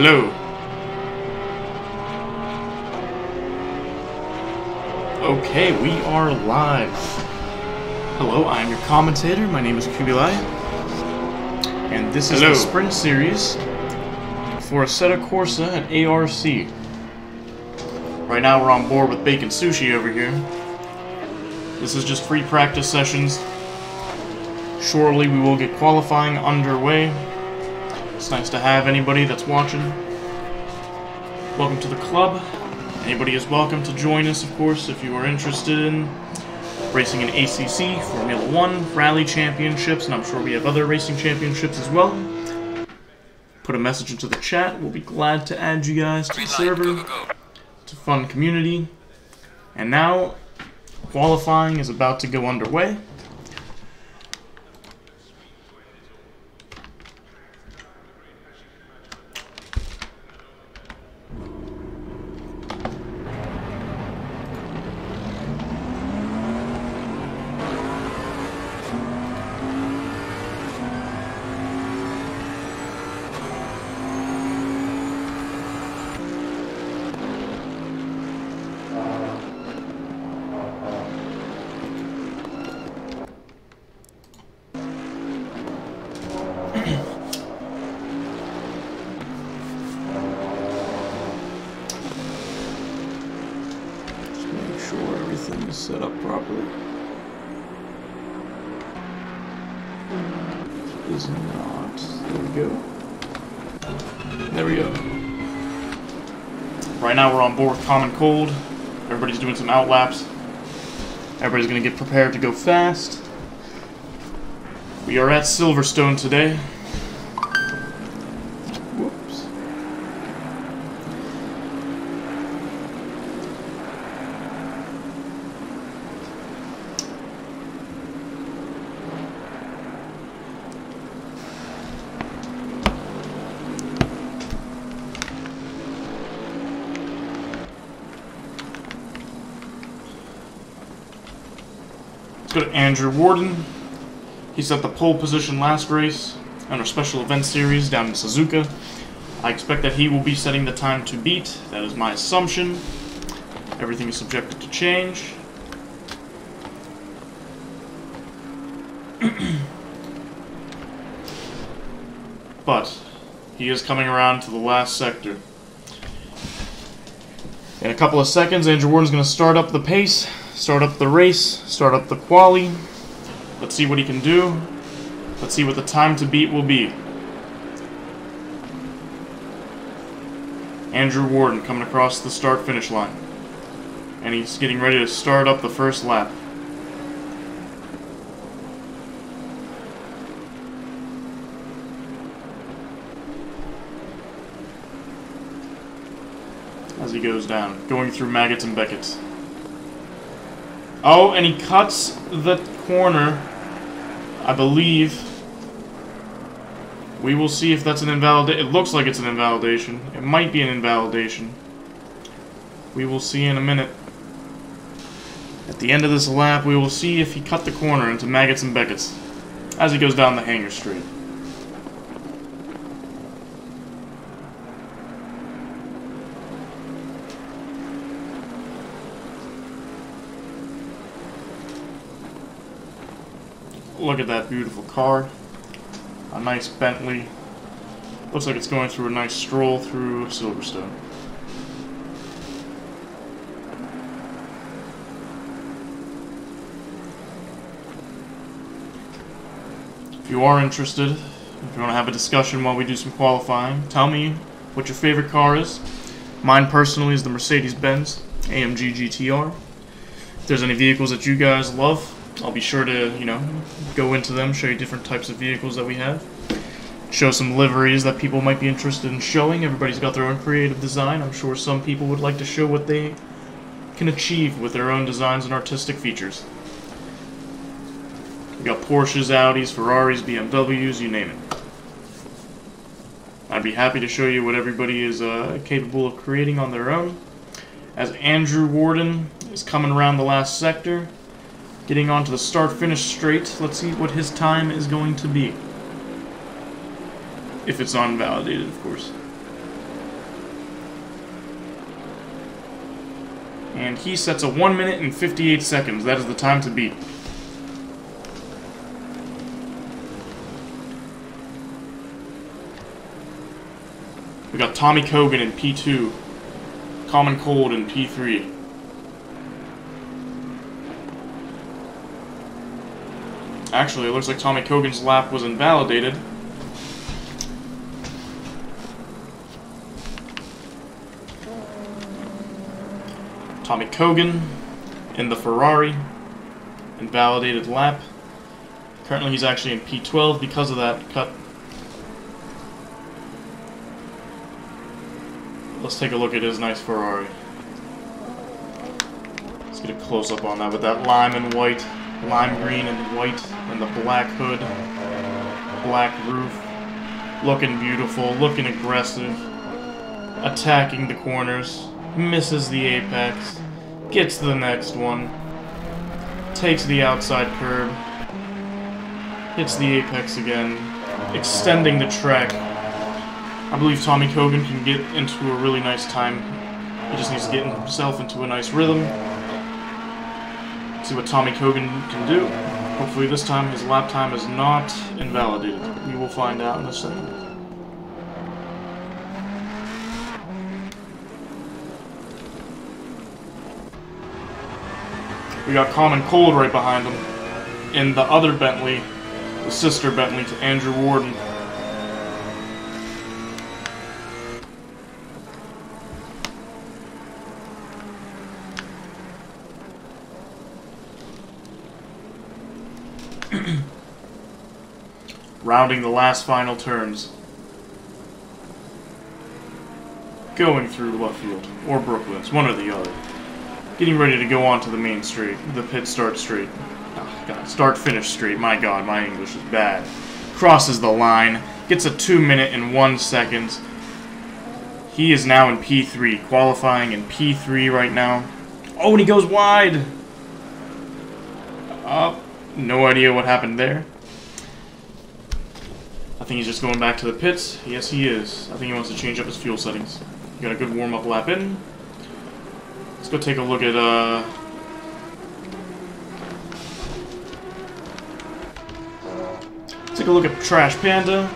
Hello. Okay, we are live. Hello, I am your commentator. My name is Kubilai. And this is the Sprint Series for Assetto Corsa at ARC. Right now we're on board with Bacon Sushi over here. This is just free practice sessions. Shortly we will get qualifying underway. It's nice to have anybody that's watching. Welcome to the club. Anybody is welcome to join us, of course, if you are interested in racing in ACC, Formula 1, Rally Championships, and I'm sure we have other racing championships as well. Put a message into the chat. We'll be glad to add you guys to the server. It's a fun community. And now, qualifying is about to go underway. Set up properly. Is not. There we go. There we go. Right now we're on board with Common Cold. Everybody's doing some outlaps. Everybody's going to get prepared to go fast. We are at Silverstone today. Whoops. Let's go to Andrew Warden. He set the pole position last race on our special event series down in Suzuka. I expect that he will be setting the time to beat. That is my assumption. Everything is subjected to change. But he is coming around to the last sector. In a couple of seconds, Andrew Warden's going to start up the pace. Start up the race, start up the quali. Let's see what he can do. Let's see what the time to beat will be. Andrew Warden coming across the start-finish line. And he's getting ready to start up the first lap. As he goes down, going through Maggots and Beckett's. Oh, and he cuts the corner, I believe. We will see if that's an invalidation. It looks like it's an invalidation. It might be an invalidation. We will see in a minute. At the end of this lap, we will see if he cut the corner into Maggots and Beckett's as he goes down the hanger straight. Look at that beautiful car. A nice Bentley. Looks like it's going through a nice stroll through Silverstone. If you are interested, if you want to have a discussion while we do some qualifying, tell me what your favorite car is. Mine personally is the Mercedes-Benz AMG GTR. If there's any vehicles that you guys love, I'll be sure to, go into them, show you different types of vehicles that we have. Show some liveries that people might be interested in showing. Everybody's got their own creative design. I'm sure some people would like to show what they can achieve with their own designs and artistic features. We got Porsches, Audis, Ferraris, BMWs, you name it. I'd be happy to show you what everybody is capable of creating on their own. As Andrew Warden is coming around the last sector, getting onto the start-finish straight. Let's see what his time is going to be. If it's unvalidated, of course. And he sets a 1 minute and 58 seconds. That is the time to beat. We got Tommy Kogan in P2. Common Cold in P3. Actually, it looks like Tommy Kogan's lap was invalidated. Tommy Kogan in the Ferrari. Invalidated lap. Currently he's actually in P12 because of that cut. Let's take a look at his nice Ferrari. Let's get a close-up on that with that lime and white. Lime green and white and the black hood, black roof, looking beautiful, looking aggressive, attacking the corners, misses the apex, gets to the next one, takes the outside curb, hits the apex again, extending the track. I believe Tommy Kogan can get into a really nice time. He just needs to get himself into a nice rhythm. See what Tommy Kogan can do. Hopefully this time his lap time is not invalidated. We will find out in a second. We got Common Cold right behind him. In the other Bentley, the sister Bentley to Andrew Warden. Rounding the last final turns. Going through Luffield, or Brooklands, one or the other. Getting ready to go on to the main straight, the pit start straight. Oh god, start finish straight, my god, my English is bad. Crosses the line, gets a 2 minute and 1 second. He is now in P3, qualifying in P3 right now. Oh, and he goes wide! No idea what happened there. I think he's just going back to the pits. Yes, he is. I think he wants to change up his fuel settings. Got a good warm-up lap in. Let's go take a look at, take a look at Trash Panda,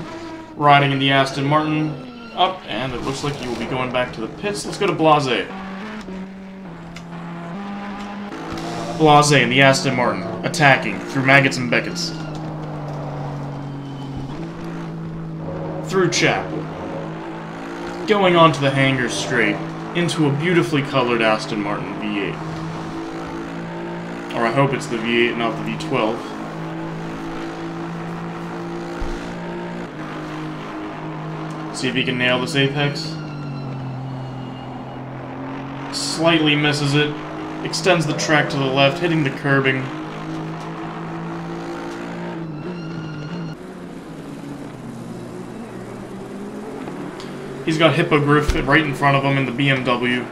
riding in the Aston Martin, up, and it looks like he will be going back to the pits. Let's go to Blase. Blase in the Aston Martin, attacking through Maggots and Beckett's. Through Chapel. Going on to the hangar straight, into a beautifully colored Aston Martin V8. Or I hope it's the V8, not the V12. See if he can nail this apex. Slightly misses it. Extends the track to the left, hitting the curbing. He's got Hippogriff right in front of him in the BMW.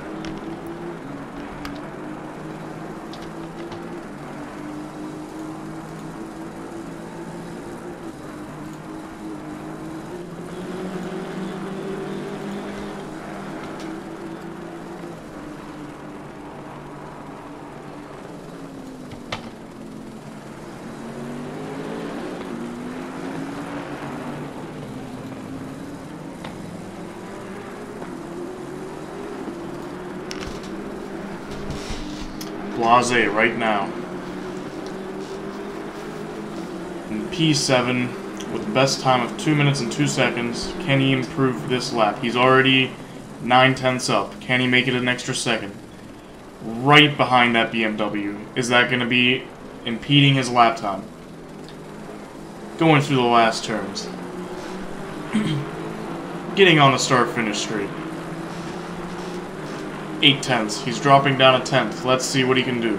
Blase right now. In P7 with the best time of 2 minutes and 2 seconds. Can he improve this lap? He's already 9/10 up. Can he make it an extra second? Right behind that BMW. Is that going to be impeding his lap time? Going through the last turns. Getting on the start-finish straight. 8/10. He's dropping down a 10th. Let's see what he can do.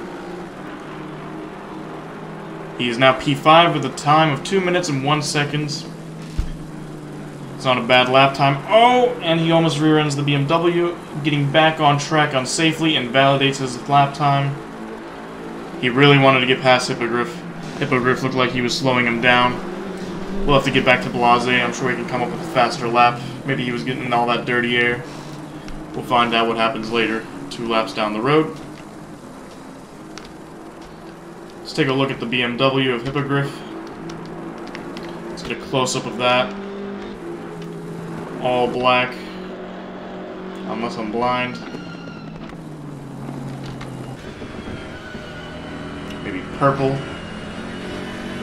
He is now P5 with a time of 2 minutes and 1 second. It's not a bad lap time. Oh, and he almost rear-ends the BMW. Getting back on track unsafely and validates his lap time. He really wanted to get past Hippogriff. Hippogriff looked like he was slowing him down. We'll have to get back to Blase. I'm sure he can come up with a faster lap. Maybe he was getting all that dirty air. We'll find out what happens later, 2 laps down the road. Let's take a look at the BMW of Hippogriff. Let's get a close-up of that. All black. Unless I'm blind. Maybe purple.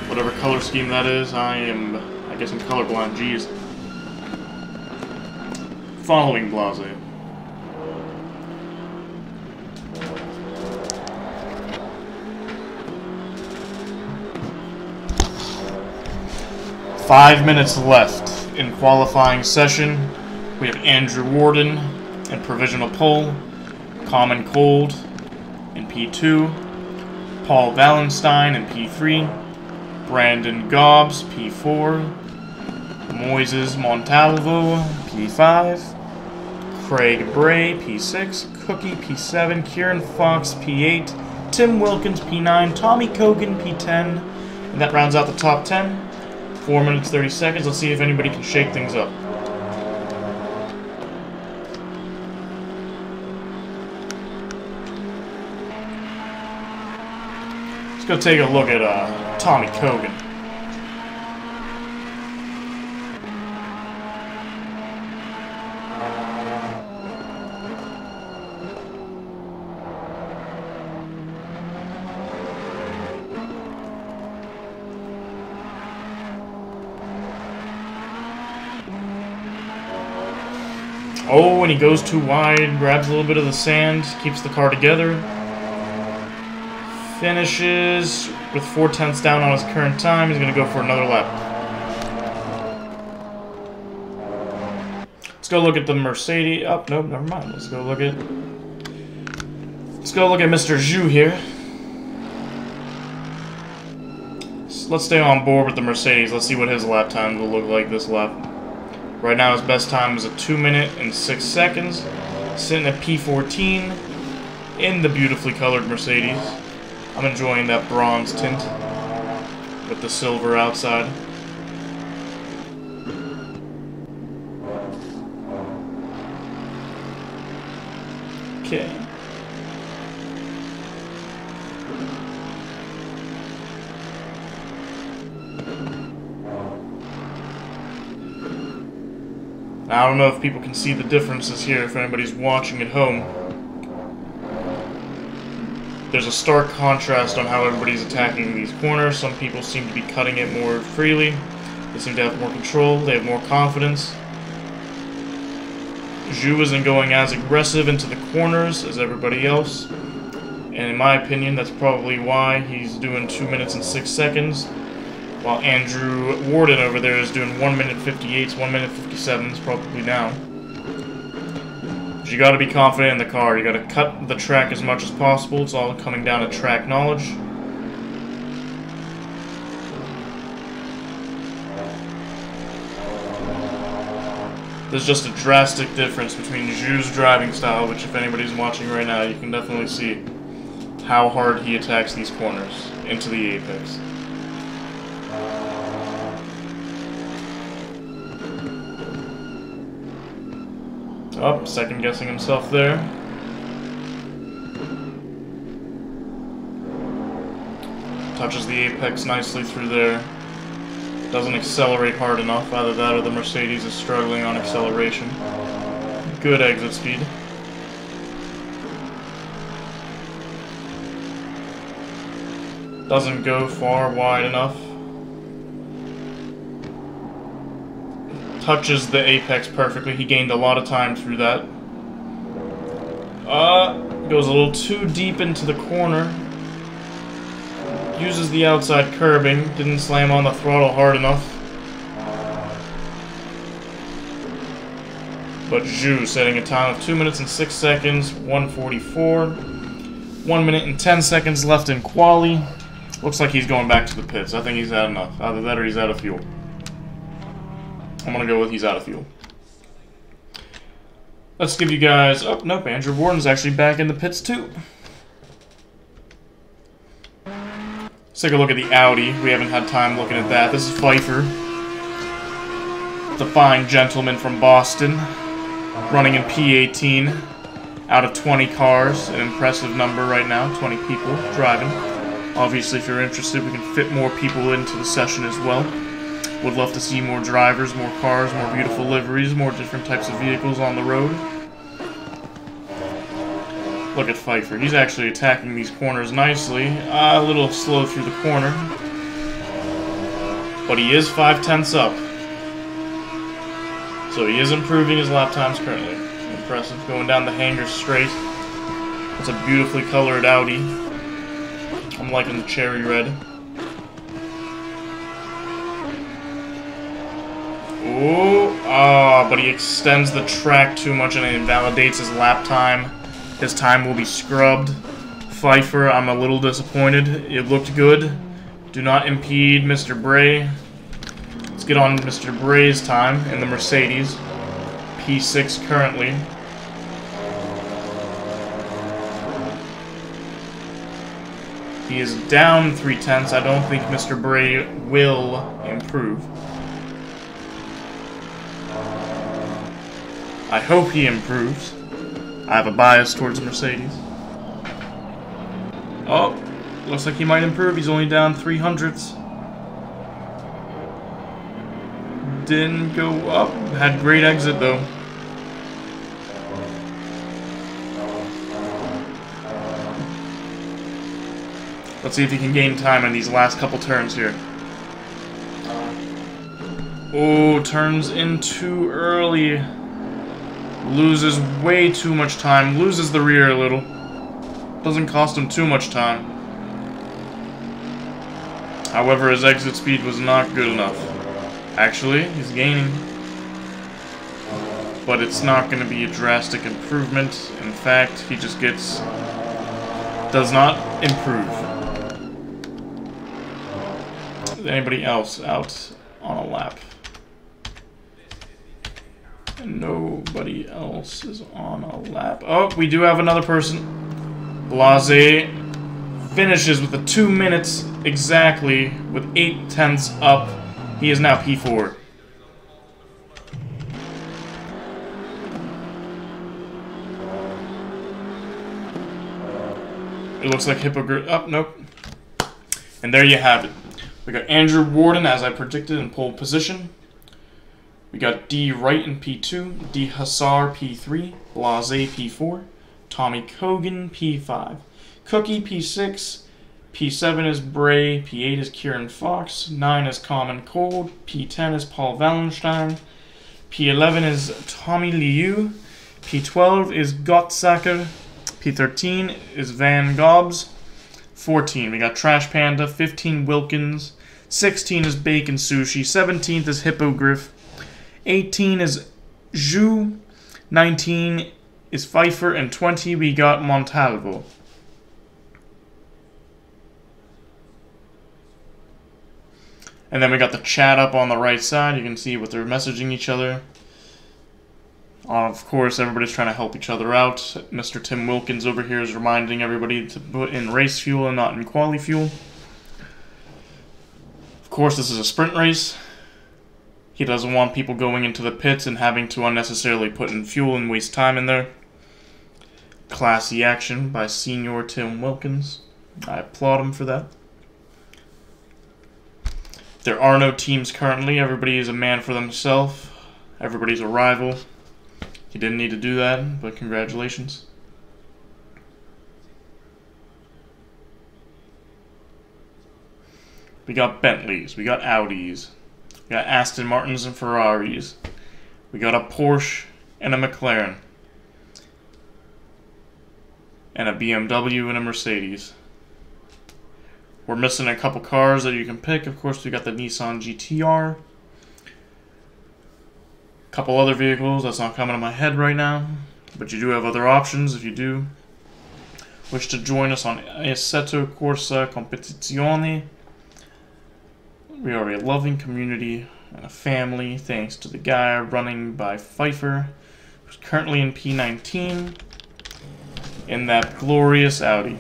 Whatever color scheme that is, I guess I'm colorblind, jeez. Following blase. Five minutes left in qualifying session. We have Andrew Warden in provisional pole, Common Cold in P2, Paul Valenstein in P3, Brandon Gobbs P4, Moises Montalvo P5, Craig Bray P6, Cookie P7, Kieran Fox P8, Tim Wilkins P9, Tommy Kogan P10, and that rounds out the top 10. 4 minutes 30 seconds. Let's see if anybody can shake things up. Let's go take a look at Tommy Kogan. Oh, and he goes too wide, grabs a little bit of the sand, keeps the car together. Finishes with 4/10 down on his current time. He's going to go for another lap. Let's go look at the Mercedes. Oh, no, never mind. Let's go look at Mr. Zhu here. Let's stay on board with the Mercedes. Let's see what his lap time will look like this lap. Right now, his best time is a 2 minute and 6 seconds. Sitting at P14 in the beautifully colored Mercedes. I'm enjoying that bronze tint with the silver outside. Okay. I don't know if people can see the differences here, if anybody's watching at home. There's a stark contrast on how everybody's attacking these corners. Some people seem to be cutting it more freely. They seem to have more control. They have more confidence. Zhu isn't going as aggressive into the corners as everybody else. And in my opinion, that's probably why he's doing 2 minutes and 6 seconds. While Andrew Warden over there is doing 1 minute 58s, 1 minute 57s, probably now. But you gotta be confident in the car. You gotta cut the track as much as possible. It's all coming down to track knowledge. There's just a drastic difference between Zhu's driving style, which if anybody's watching right now, you can definitely see how hard he attacks these corners into the apex. Oh, second guessing himself there. Touches the apex nicely through there. Doesn't accelerate hard enough. Either that or the Mercedes is struggling on acceleration. Good exit speed. Doesn't go far wide enough. Touches the apex perfectly. He gained a lot of time through that. Goes a little too deep into the corner. Uses the outside curbing. Didn't slam on the throttle hard enough. But Zhu setting a time of 2 minutes and 6 seconds, 1:44. 1 minute and 10 seconds left in quali. Looks like he's going back to the pits. I think he's had enough. Either that or he's out of fuel. I'm gonna go with he's out of fuel. Let's give you guys... Oh, nope, Andrew Warden's actually back in the pits too. Let's take a look at the Audi. We haven't had time looking at that. This is Pfeiffer. The fine gentleman from Boston. Running in P18. Out of 20 cars. An impressive number right now. 20 people driving. Obviously, if you're interested, we can fit more people into the session as well. Would love to see more drivers, more cars, more beautiful liveries, more different types of vehicles on the road. Look at Pfeiffer. He's actually attacking these corners nicely. A little slow through the corner. But he is 5/10 up. So he is improving his lap times currently. Impressive. Going down the hanger straight. It's a beautifully colored Audi. I'm liking the cherry red. Ooh, but he extends the track too much and it invalidates his lap time. His time will be scrubbed. Pfeiffer, I'm a little disappointed. It looked good. Do not impede Mr. Bray. Let's get on Mr. Bray's time in the Mercedes. P6 currently. He is down 3/10. I don't think Mr. Bray will improve. I hope he improves. I have a bias towards Mercedes. Oh, looks like he might improve. He's only down 300ths. Didn't go up. Had great exit though. Let's see if he can gain time in these last couple turns here. Oh, turns in too early. Loses way too much time. Loses the rear a little. Doesn't cost him too much time. However, his exit speed was not good enough. Actually, he's gaining. But it's not going to be a drastic improvement. In fact, he just does not improve. Is anybody else out on a lap? Nobody else is on a lap. Oh, we do have another person. Blase finishes with the 2 minutes exactly with 8/10 up. He is now P4. It looks like Hippogriff. Oh, nope. And there you have it. We got Andrew Warden, as I predicted, in pole position. We got D. Wright in P2, D. Hussar P3, Blase P4, Tommy Cogan P5, Cookie P6, P7 is Bray, P8 is Kieran Fox, 9 is Common Cold, P10 is Paul Wallenstein, P11 is Tommy Liu, P12 is Gottsacker, P13 is Van Gobs, 14 we got Trash Panda, 15 Wilkins, 16 is Bacon Sushi, 17th is Hippogriff, 18 is Zhu, 19 is Pfeiffer, and 20 we got Montalvo. And then we got the chat up on the right side. You can see what they're messaging each other. Of course, everybody's trying to help each other out. Mr. Tim Wilkins over here is reminding everybody to put in race fuel and not in quali fuel. Of course, this is a sprint race. He doesn't want people going into the pits and having to unnecessarily put in fuel and waste time in there. Classy action by Senior Tim Wilkins. I applaud him for that. There are no teams currently. Everybody is a man for themselves. Everybody's a rival. He didn't need to do that, but congratulations. We got Bentleys. We got Audis. We got Aston Martins and Ferraris. We got a Porsche and a McLaren. And a BMW and a Mercedes. We're missing a couple cars that you can pick. Of course, we got the Nissan GTR. A couple other vehicles that's not coming to my head right now. But you do have other options if you do wish to join us on Assetto Corsa Competizione. We are a loving community and a family, thanks to the guy running by Pfeiffer, who's currently in P19 in that glorious Audi.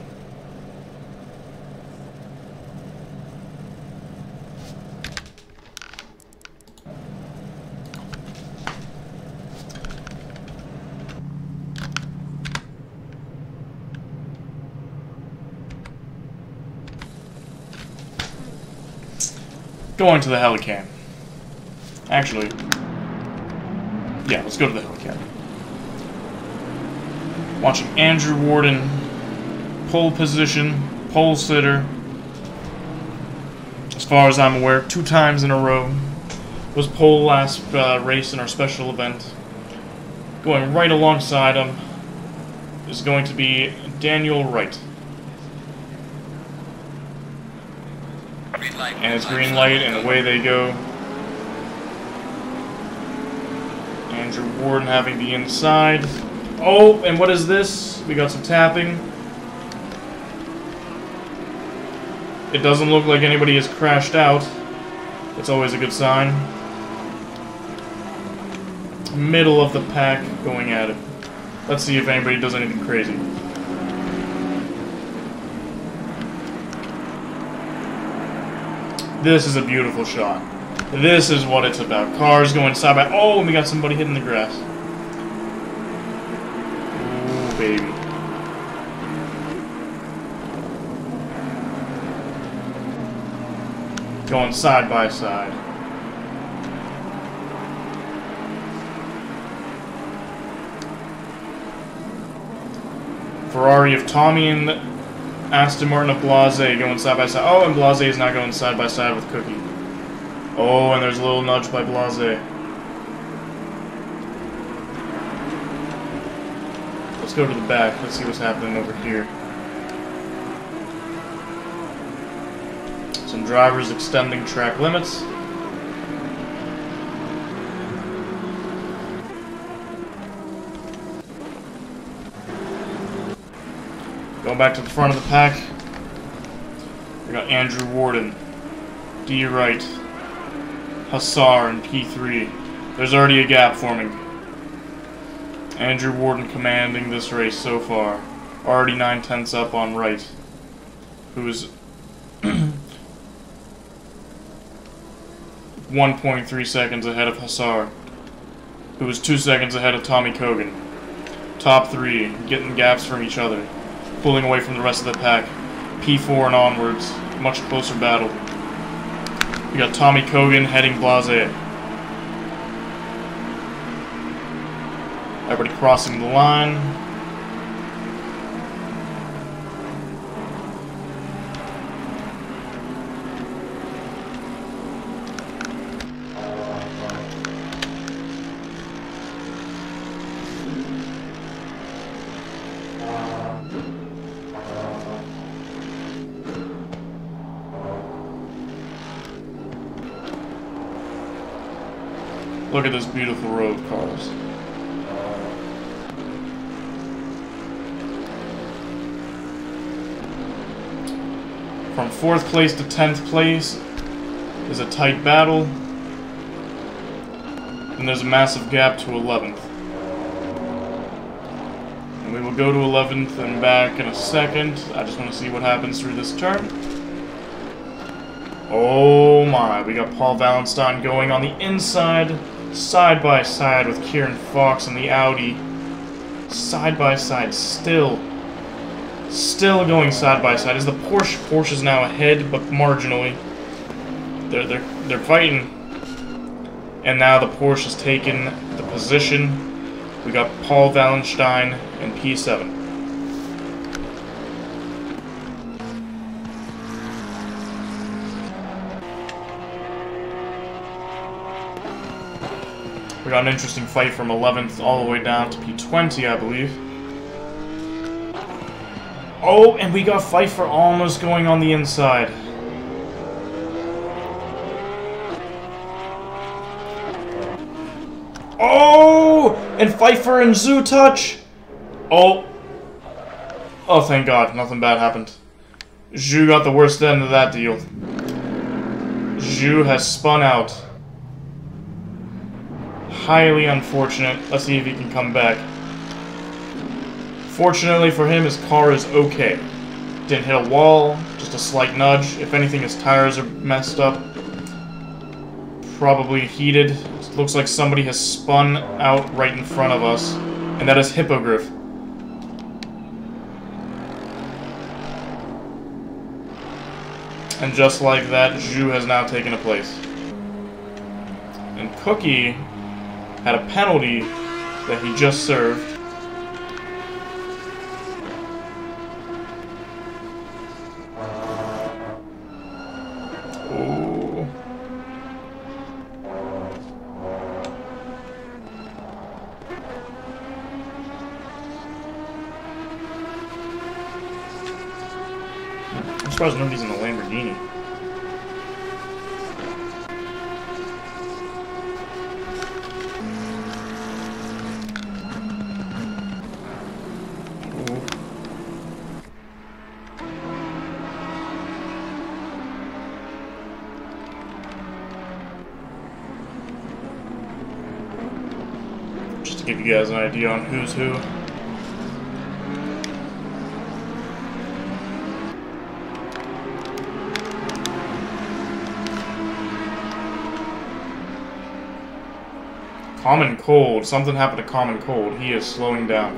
Going to the Helicam. Actually, yeah, let's go to the Helicam. Watching Andrew Warden, pole position, pole sitter. As far as I'm aware, 2 times in a row. Was pole last race in our special event. Going right alongside him is going to be Daniel Wright. And it's green light, and away they go. Andrew Warden having the inside. Oh, and what is this? We got some tapping. It doesn't look like anybody has crashed out. It's always a good sign. Middle of the pack going at it. Let's see if anybody does anything crazy. This is a beautiful shot. This is what it's about. Cars going side by... Oh, and we got somebody hitting the grass. Ooh, baby. Going side by side. Ferrari of Tommy and Aston Martin of Blase going side by side. Oh, and Blase is not going side by side with Cookie. Oh, and there's a little nudge by Blase. Let's go to the back. Let's see what's happening over here. Some drivers extending track limits. Going back to the front of the pack, we got Andrew Warden, D. Wright, Hussar, and P3. There's already a gap forming. Andrew Warden commanding this race so far. Already 9/10 up on Wright, who is 1.3 seconds ahead of Hussar, who is 2 seconds ahead of Tommy Kogan. Top 3, getting gaps from each other. Pulling away from the rest of the pack. P4 and onwards. Much closer battle. We got Tommy Kogan heading Blase. Everybody crossing the line. Look at this beautiful row of cars. From 4th place to 10th place is a tight battle. And there's a massive gap to 11th. And we will go to 11th and back in a second. I just want to see what happens through this turn. Oh my, we got Paul Valenstein going on the inside. Side by side with Kieran Fox and the Audi. Side by side, still going side by side. Is the Porsche? Porsche is now ahead, but marginally. They're fighting, and now the Porsche has taken the position. We got Paul Valenstein and P7. We got an interesting fight from 11th all the way down to P20, I believe. Oh, and we got Pfeiffer almost going on the inside. Oh, and Pfeiffer and Zhu touch. Oh, thank God, nothing bad happened. Zhu got the worst end of that deal. Zhu has spun out. Highly unfortunate. Let's see if he can come back. Fortunately for him, his car is okay. Didn't hit a wall, just a slight nudge. If anything, his tires are messed up. Probably heated. It looks like somebody has spun out right in front of us. And that is Hippogriff. And just like that, Zhu has now taken a place. And Cookie had a penalty that he just served. Ooh. I'm surprised nobody's in the Lamborghini. Just to give you guys an idea on who's who. Common Cold. Something happened to Common Cold. He is slowing down.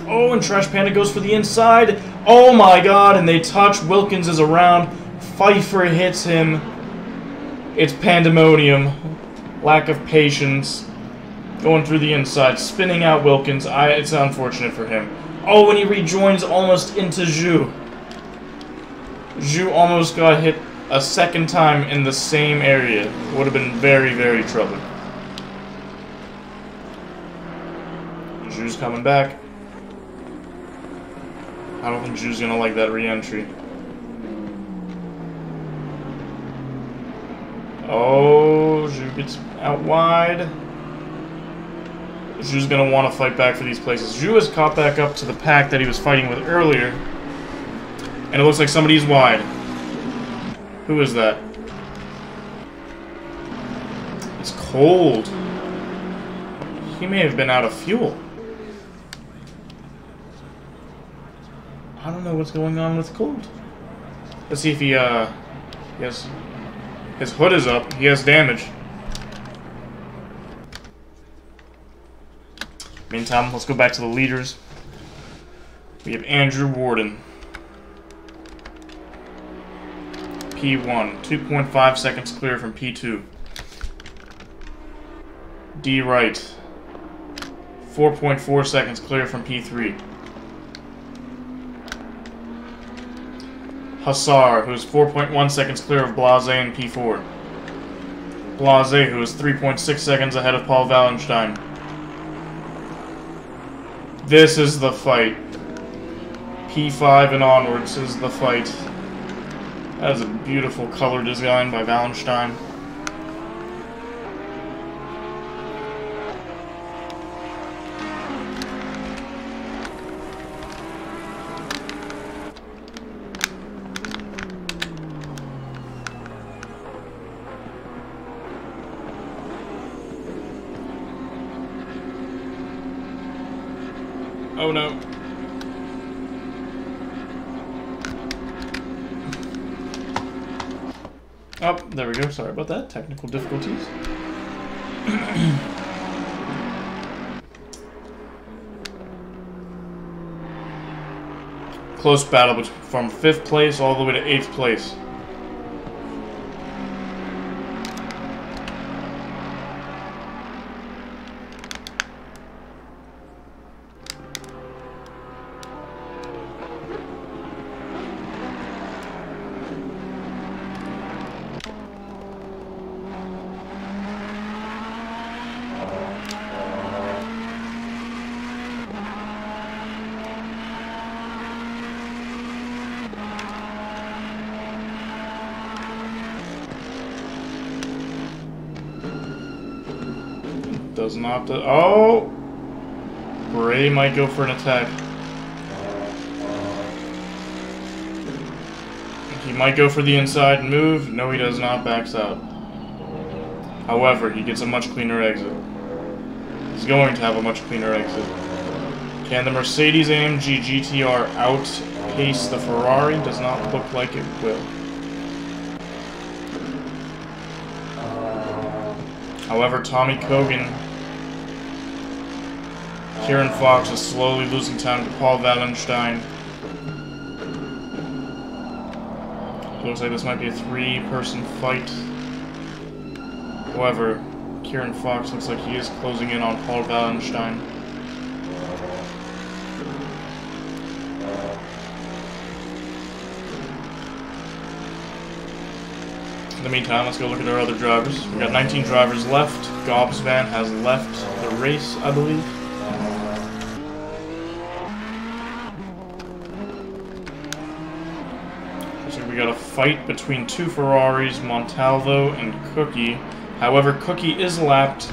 Oh, and Trash Panda goes for the inside. Oh my god, and they touch. Wilkins is around. Pfeiffer hits him. It's pandemonium. Lack of patience. Going through the inside. Spinning out Wilkins. It's unfortunate for him. Oh, and he rejoins almost into Zhu. Zhu almost got hit a second time in the same area. Would have been very, very troubling. Zhu's coming back. I don't think Zhu's gonna like that re-entry. Oh, Zhu gets out wide. Zhu's gonna want to fight back for these places. Zhu has caught back up to the pack that he was fighting with earlier. And it looks like somebody's wide. Who is that? It's Cold. He may have been out of fuel. I don't know what's going on with Cold. Let's see if he, yes. His hood is up. He has damage. Meantime, let's go back to the leaders. We have Andrew Warden. P1, 2.5 seconds clear from P2. D. Wright, 4.4 seconds clear from P3. Hussar, who is 4.1 seconds clear of Blase in P4. Blase, who is 3.6 seconds ahead of Paul Wallenstein. This is the fight. P5 and onwards is the fight. That is a beautiful color design by Wallenstein. Oh no. Oh, there we go. Sorry about that. Technical difficulties. Close battle from 5th place all the way to 8th place. Does not. Oh! Bray might go for an attack. He might go for the inside move. No, he does not. Backs out. However, he gets a much cleaner exit. He's going to have a much cleaner exit. Can the Mercedes-AMG GTR outpace the Ferrari? Does not look like it will. However, Tommy Cogan, Kieran Fox is slowly losing time to Paul Wallenstein. Looks like this might be a 3-person fight. However, Kieran Fox looks like he is closing in on Paul Wallenstein. In the meantime, let's go look at our other drivers. We got 19 drivers left. Gobsvan has left the race, I believe. So we got a fight between 2 Ferraris, Montalvo and Cookie. However, Cookie is lapped.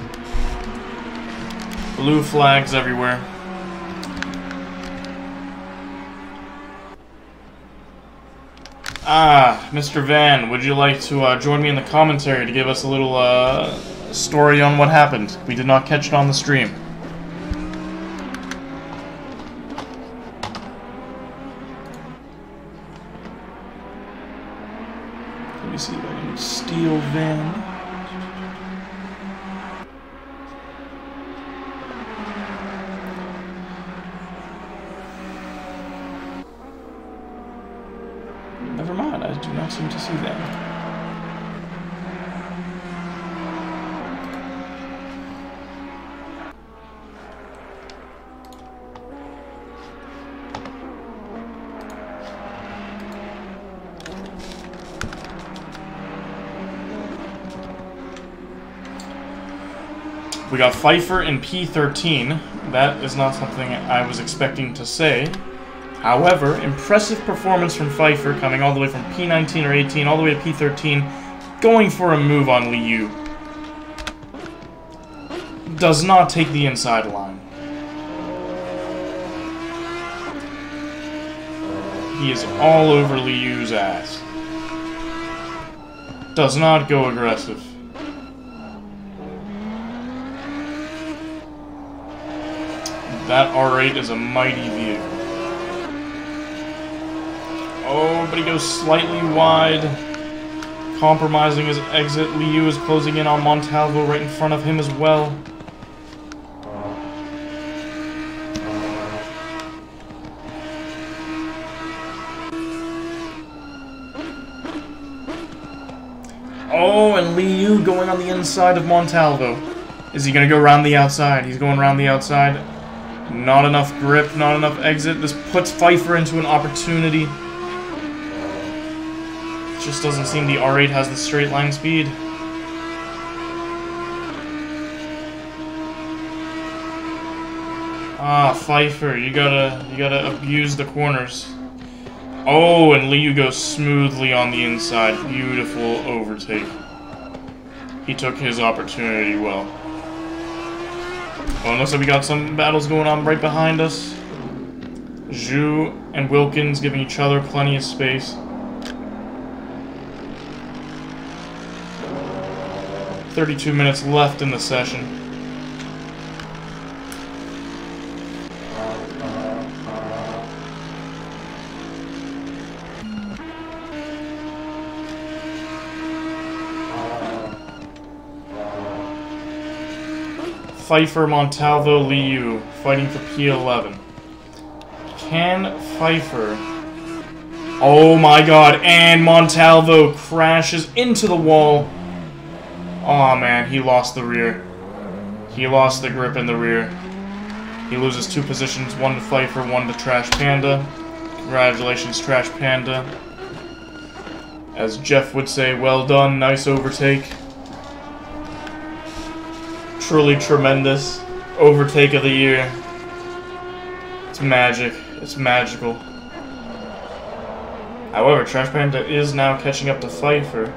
Blue flags everywhere. Mr. Van, would you like to join me in the commentary to give us a little story on what happened? We did not catch it on the stream. Let me see if I can steal Van. Never mind, I do not seem to see them. We got Pfeiffer in P13. That is not something I was expecting to say. However, impressive performance from Pfeiffer, coming all the way from P19 or 18 all the way to P13, going for a move on Liu. Does not take the inside line. He is all over Liu's ass. Does not go aggressive. That R8 is a mighty vehicle. Oh, but he goes slightly wide, compromising his exit. Liu is closing in on Montalvo right in front of him as well. Oh, and Liu going on the inside of Montalvo. Is he going to go around the outside? He's going around the outside. Not enough grip, not enough exit. This puts Pfeiffer into an opportunity. Just doesn't seem the R8 has the straight line speed. Pfeiffer, you gotta abuse the corners. Oh, and Liu goes smoothly on the inside. Beautiful overtake. He took his opportunity well. Well, it looks like we got some battles going on right behind us. Zhu and Wilkins giving each other plenty of space. 32 minutes left in the session. Pfeiffer, Montalvo, Liu fighting for P11. Can Pfeiffer... Oh my god, and Montalvo crashes into the wall. Aw, man, he lost the rear. He lost the grip in the rear. He loses 2 positions, 1 to Pfeiffer, 1 to Trash Panda. Congratulations, Trash Panda. As Jeff would say, well done, nice overtake. Truly tremendous overtake of the year. It's magic. It's magical. However, Trash Panda is now catching up to Pfeiffer.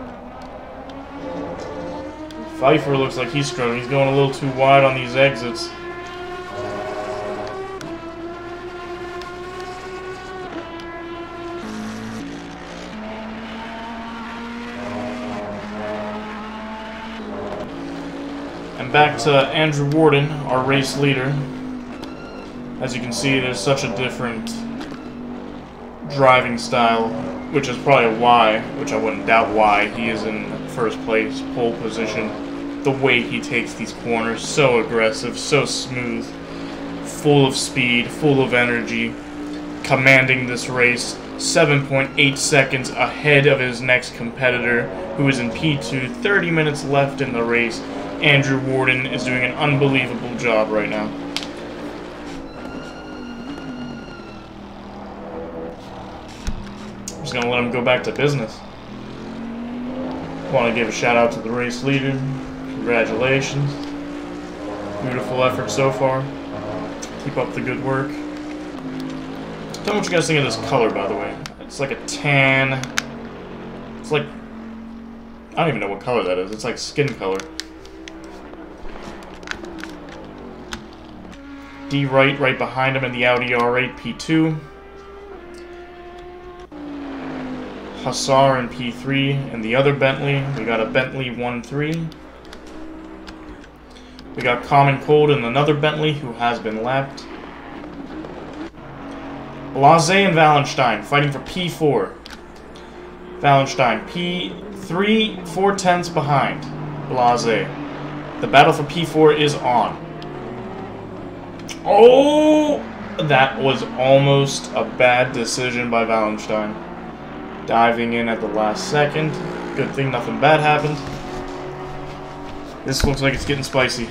Pfeiffer looks like he's struggling. He's going a little too wide on these exits. And back to Andrew Warden, our race leader. As you can see, there's such a different driving style, which is probably why, which I wouldn't doubt why, he is in first place, pole position. the way he takes these corners. So aggressive, so smooth, full of speed, full of energy, commanding this race. 7.8 seconds ahead of his next competitor, who is in P2. 30 minutes left in the race. Andrew Warden is doing an unbelievable job right now. I'm just going to let him go back to business. Want to give a shout out to the race leader. Congratulations. Beautiful effort so far. Keep up the good work. Tell me what you guys think of this color, by the way. It's like a tan. It's like... I don't even know what color that is. It's like skin color. D right behind him in the Audi R8 P2. Hussar in P3 and the other Bentley. We got a Bentley 1-3. We got Common Cold and another Bentley who has been lapped. Blase and Wallenstein fighting for P4. Wallenstein P3, 4/10 behind Blase. The battle for P4 is on. Oh! That was almost a bad decision by Wallenstein. Diving in at the last second. Good thing nothing bad happened. This looks like it's getting spicy.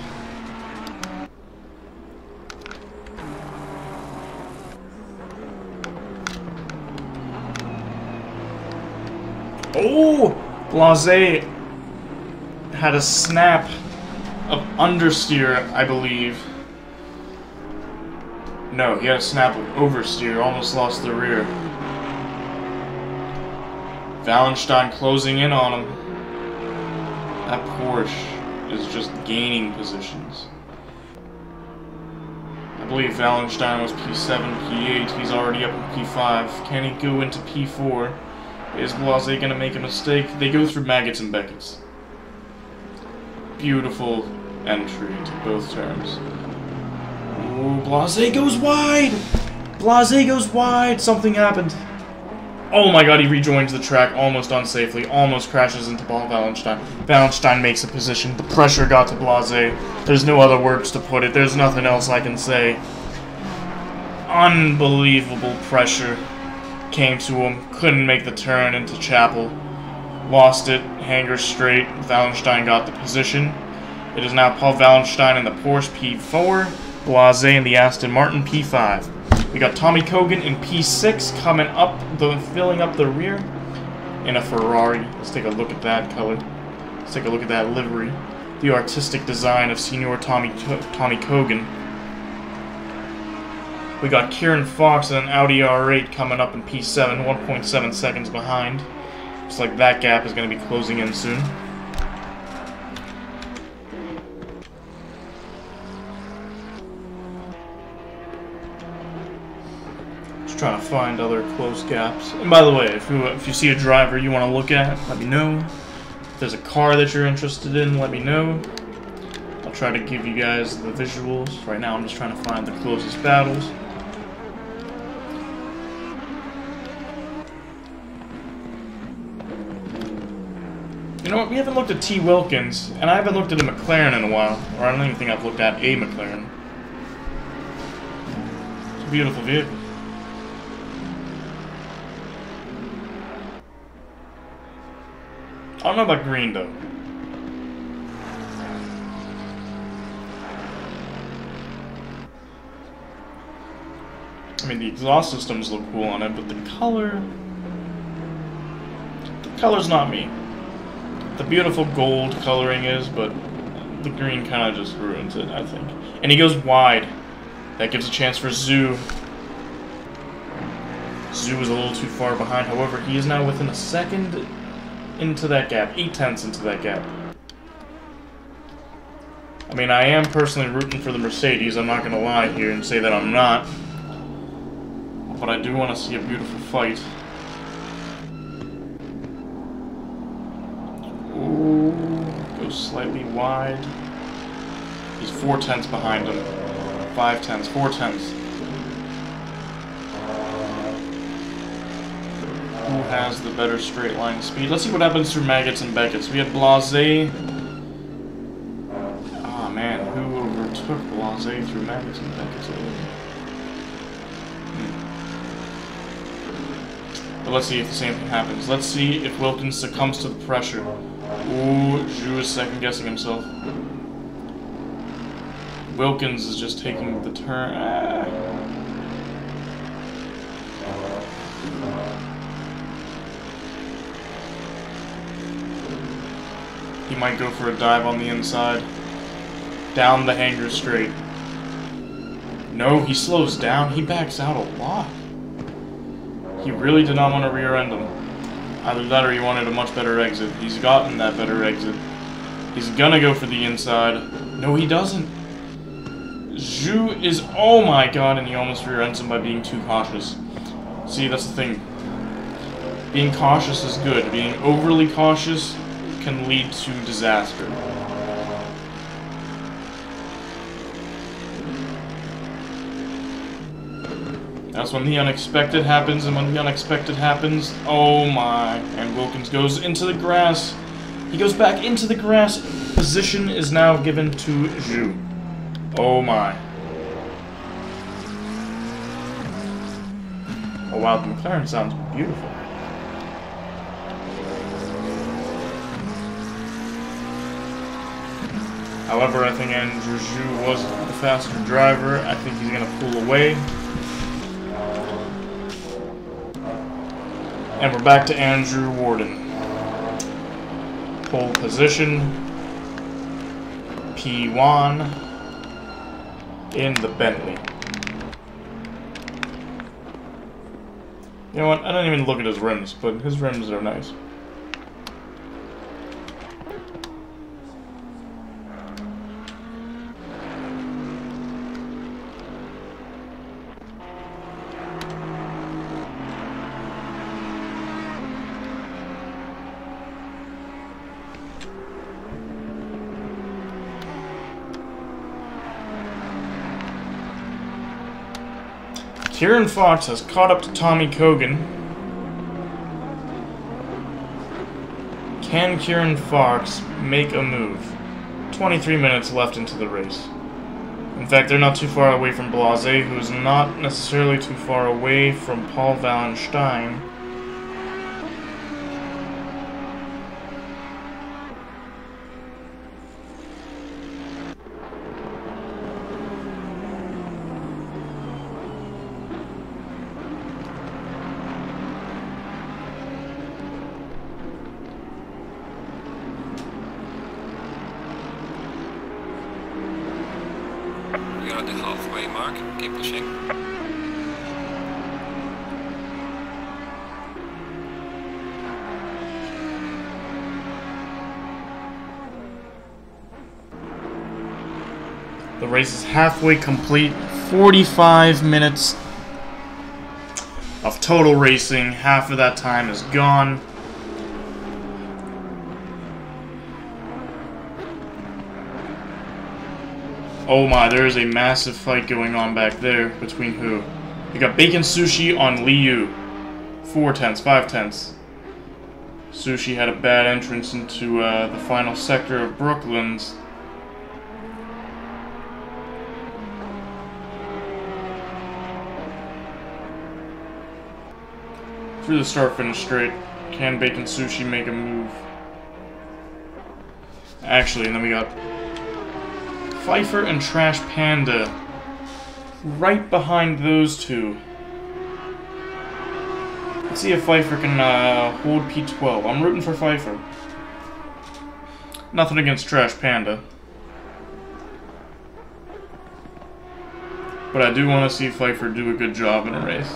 Oh! Blase had a snap of understeer, I believe. No, he had a snap of oversteer, almost lost the rear. Wallenstein closing in on him. That Porsche is just gaining positions. I believe Wallenstein was P7, P8, he's already up in P5. Can he go into P4? Is Blase going to make a mistake? They go through Maggots and Beckets. Beautiful entry into both turns. Ooh, Blase goes wide! Blase goes wide! Something happened. Oh my god, he rejoins the track almost unsafely. Almost crashes into Wallenstein. Wallenstein makes a position. The pressure got to Blase. There's no other words to put it. There's nothing else I can say. Unbelievable pressure came to him, couldn't make the turn into Chapel, lost it, hanger straight. Wallenstein got the position. It is now Paul Wallenstein in the Porsche P4, Blase in the Aston Martin P5. We got Tommy Kogan in P6 coming up, filling up the rear in a Ferrari. Let's take a look at that color. Let's take a look at that livery. The artistic design of Senior Tommy Kogan. We got Kieran Fox and an Audi R8 coming up in P7, 1.7 seconds behind. Looks like that gap is going to be closing in soon. Just trying to find other close gaps. And by the way, if you see a driver you want to look at, let me know. If there's a car that you're interested in, let me know. I'll try to give you guys the visuals. Right now I'm just trying to find the closest battles. You know what, we haven't looked at T. Wilkins, and I haven't looked at a McLaren in a while. Or I don't even think I've looked at a McLaren. It's a beautiful vehicle. I don't know about green, though. I mean, the exhaust systems look cool on it, but the color's not me. The beautiful gold coloring is, but the green kind of just ruins it, I think. And he goes wide. That gives a chance for Zhu. Zhu is a little too far behind, however, he is now within a second into that gap. 0.8 into that gap. I mean, I am personally rooting for the Mercedes, I'm not going to lie here and say that I'm not. But I do want to see a beautiful fight. Ooh, goes slightly wide. He's 4/10 behind him. 5/10, 4/10. Who has the better straight line speed? Let's see what happens through Maggots and Beckets. We have Blase took Blase through Magnussen. But let's see if the same thing happens. Let's see if Wilkins succumbs to the pressure. Ooh, Zhu is second-guessing himself. Wilkins is just taking the turn. He might go for a dive on the inside. Down the hanger straight. No, he slows down. He backs out a lot. He really did not want to rear end him. Either that or he wanted a much better exit. He's gotten that better exit. He's gonna go for the inside. No, he doesn't. Zhu is... oh my god, and he almost rear ends him by being too cautious. See, that's the thing. Being cautious is good. Being overly cautious can lead to disaster. That's when the unexpected happens, and when the unexpected happens, oh my. And Wilkins goes into the grass. He goes back into the grass. Position is now given to Zhu. Oh my. Oh wow, the McLaren sounds beautiful. However, I think Andrew Zhu was the faster driver. I think he's going to pull away. And we're back to Andrew Warden. Pole position. P1 in the Bentley. You know what? I don't even look at his rims, but his rims are nice. Kieran Fox has caught up to Tommy Kogan. Can Kieran Fox make a move? 23 minutes left into the race. In fact, they're not too far away from Blase, who's not necessarily too far away from Paul Wallenstein. At the halfway mark, keep pushing. The race is halfway complete. 45 minutes of total racing. Half of that time is gone. Oh my, there is a massive fight going on back there between who? You got Bacon Sushi on Liu. 4 tenths, 5 tenths. Sushi had a bad entrance into the final sector of Brooklands. Through the start-finish straight, can Bacon Sushi make a move? Actually, and then we got Pfeiffer and Trash Panda right behind those two. Let's see if Pfeiffer can hold P12. I'm rooting for Pfeiffer. Nothing against Trash Panda. But I do want to see Pfeiffer do a good job in a race.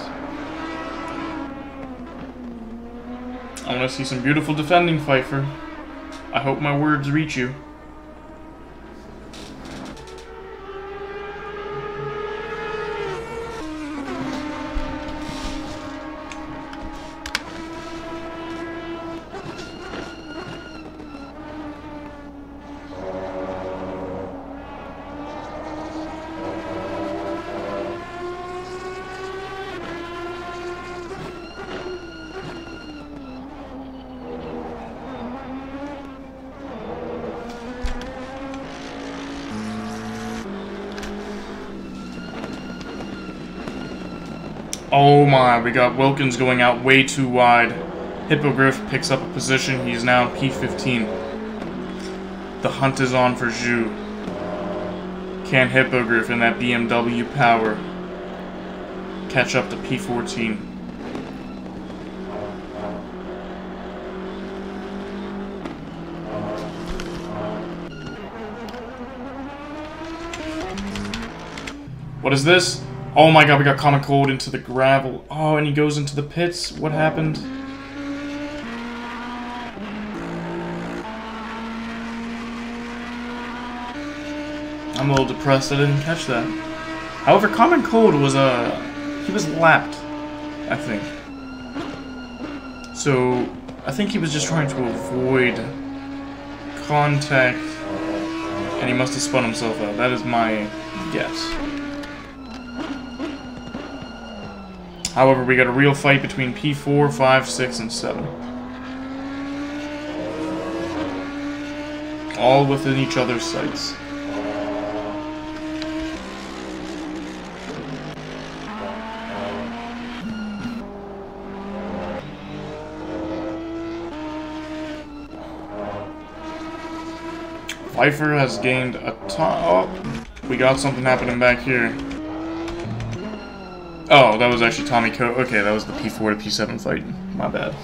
I want to see some beautiful defending, Pfeiffer. I hope my words reach you. Oh my, we got Wilkins going out way too wide. Hippogriff picks up a position. He's now P15. The hunt is on for Zhu. Can Hippogriff in that BMW power catch up to P14? What is this? Oh my god, we got Common Cold into the gravel. Oh, and he goes into the pits. What happened? I'm a little depressed I didn't catch that. However, Common Cold was he was lapped, I think. So, I think he was just trying to avoid contact, and he must have spun himself out. That is my guess. However, we got a real fight between P4, 5, 6, and 7. All within each other's sights. Pfeiffer has gained a ton. Oh, we got something happening back here. Oh, that was actually Tommy Co. Okay, that was the P4 to P7 fight. My bad.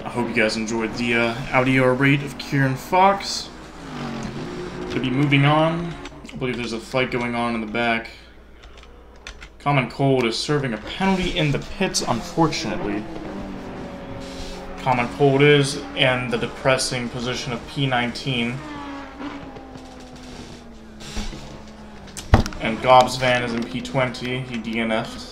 I hope you guys enjoyed the audio rate of Kieran Fox. To be moving on, I believe there's a fight going on in the back. Common Cold is serving a penalty in the pits, unfortunately. Common Cold is in the depressing position of P19. And Gobbs Van is in P20, he DNF'd.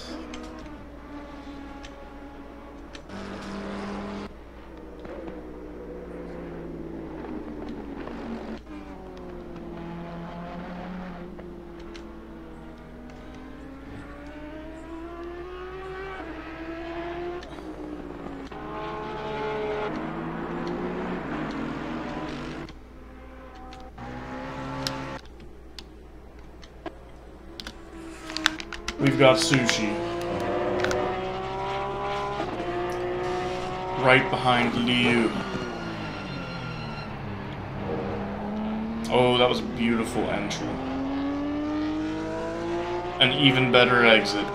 We've got Sushi. Right behind Liu. Oh, that was a beautiful entry. An even better exit.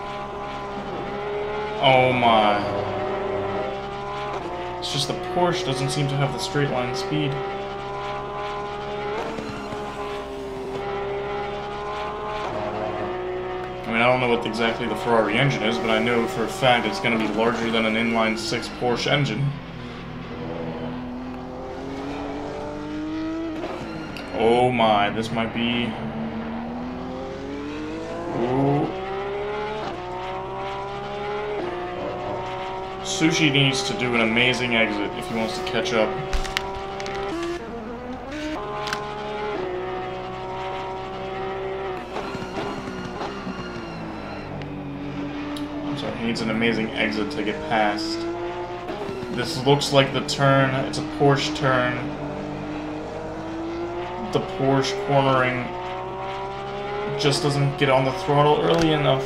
Oh my. It's just the Porsche doesn't seem to have the straight line speed. I mean, I don't know what exactly the Ferrari engine is, but I know for a fact it's going to be larger than an inline 6 Porsche engine. Oh my, this might be... Ooh. Sushi needs to do an amazing exit if he wants to catch up. He needs an amazing exit to get past. This looks like the turn. It's a Porsche turn. The Porsche cornering just doesn't get on the throttle early enough.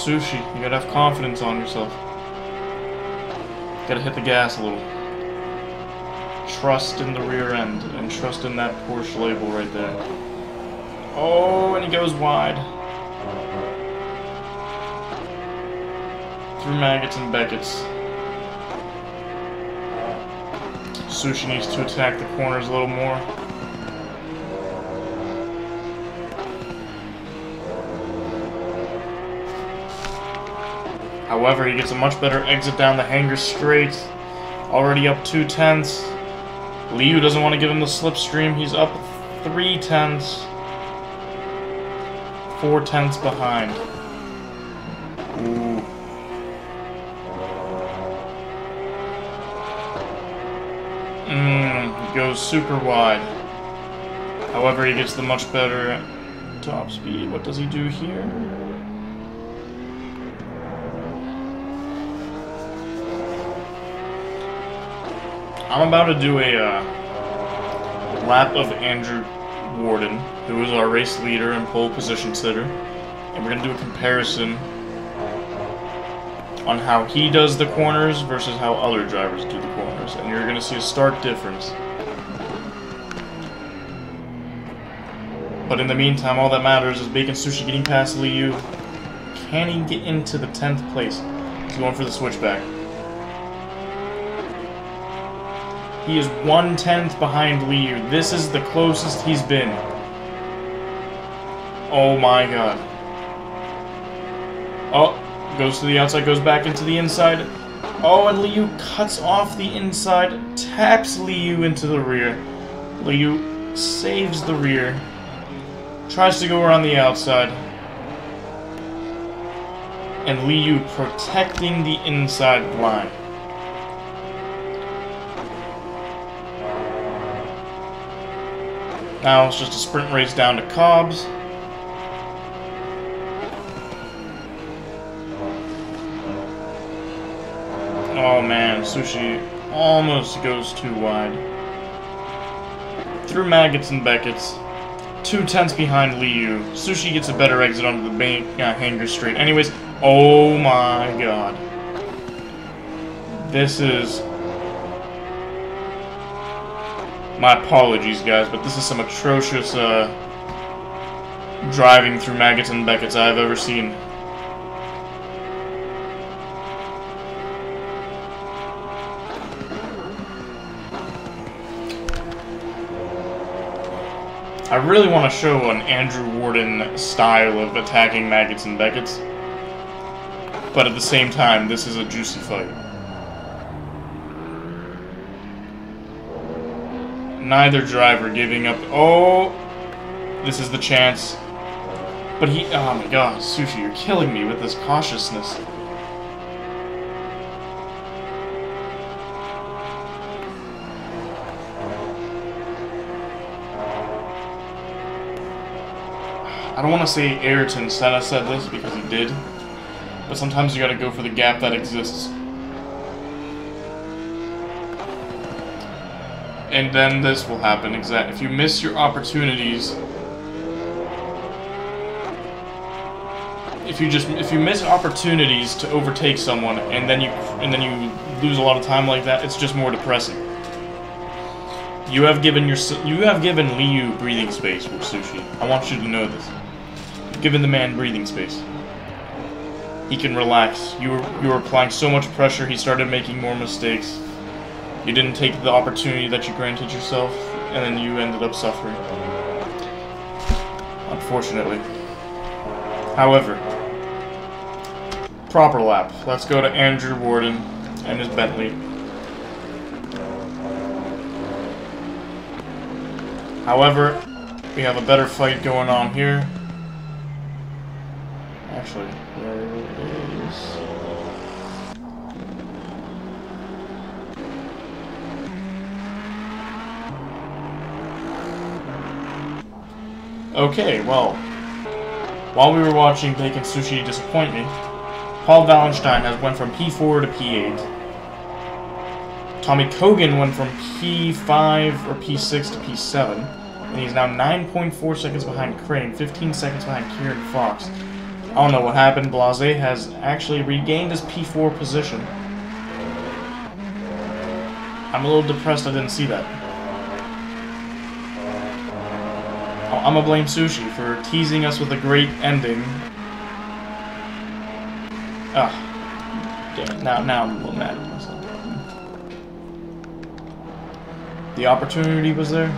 Sushi, you gotta have confidence on yourself. Gotta hit the gas a little. Trust in the rear end, and trust in that Porsche label right there. Oh, and he goes wide. Through Maggots and Beckett's. Sushi needs to attack the corners a little more. However, he gets a much better exit down the hanger straight. Already up 2/10. Liu doesn't want to give him the slipstream. He's up 3/10. 4/10 behind. Ooh. He goes super wide. However, he gets the much better top speed. What does he do here? I'm about to do a lap of Andrew Warden, who is our race leader and pole position sitter, and we're going to do a comparison on how he does the corners versus how other drivers do the corners, and you're going to see a stark difference. But in the meantime, all that matters is Bacon Sushi getting past Liu. Can he get into the 10th place? He's going for the switchback. He is 1/10 behind Liu. This is the closest he's been. Oh my god. Oh, goes to the outside, goes back into the inside. Oh, and Liu cuts off the inside, taps Liu into the rear. Liu saves the rear. Tries to go around the outside. And Liu protecting the inside line. Now it's just a sprint race down to Cobbs. Oh man, Sushi almost goes too wide. Through Maggots and Beckett's. 2/10 behind Liu. Sushi gets a better exit onto the hanger straight. Anyways, oh my god. This is... My apologies, guys, but this is some atrocious driving through Maggots and Beckett's I've ever seen. I really want to show an Andrew Warden style of attacking Maggots and Beckett's, but at the same time, this is a juicy fight. Neither driver giving up. Oh, this is the chance. But he, oh my god, Sushi, you're killing me with this cautiousness. I don't want to say Ayrton Senna said this because he did, but sometimes you gotta go for the gap that exists. And then this will happen. Exactly. If you miss your opportunities, if you miss opportunities to overtake someone, and then you lose a lot of time like that, it's just more depressing. You have given Liu breathing space with Sushi. I want you to know this. You've given the man breathing space. He can relax. You were applying so much pressure. He started making more mistakes. You didn't take the opportunity that you granted yourself, and then you ended up suffering. Unfortunately. However, proper lap. Let's go to Andrew Warden and his Bentley. However, we have a better fight going on here. Actually, there it is. Okay, well, while we were watching Bacon Sushi disappoint me, Paul Wallenstein has went from P4 to P8. Tommy Kogan went from P5 or P6 to P7, and he's now 9.4 seconds behind Crane, 15 seconds behind Kieran Fox. I don't know what happened. Blase has actually regained his P4 position. I'm a little depressed I didn't see that. I'm gonna blame Sushi for teasing us with a great ending. Ah, damn it. Now I'm a little mad at myself. The opportunity was there.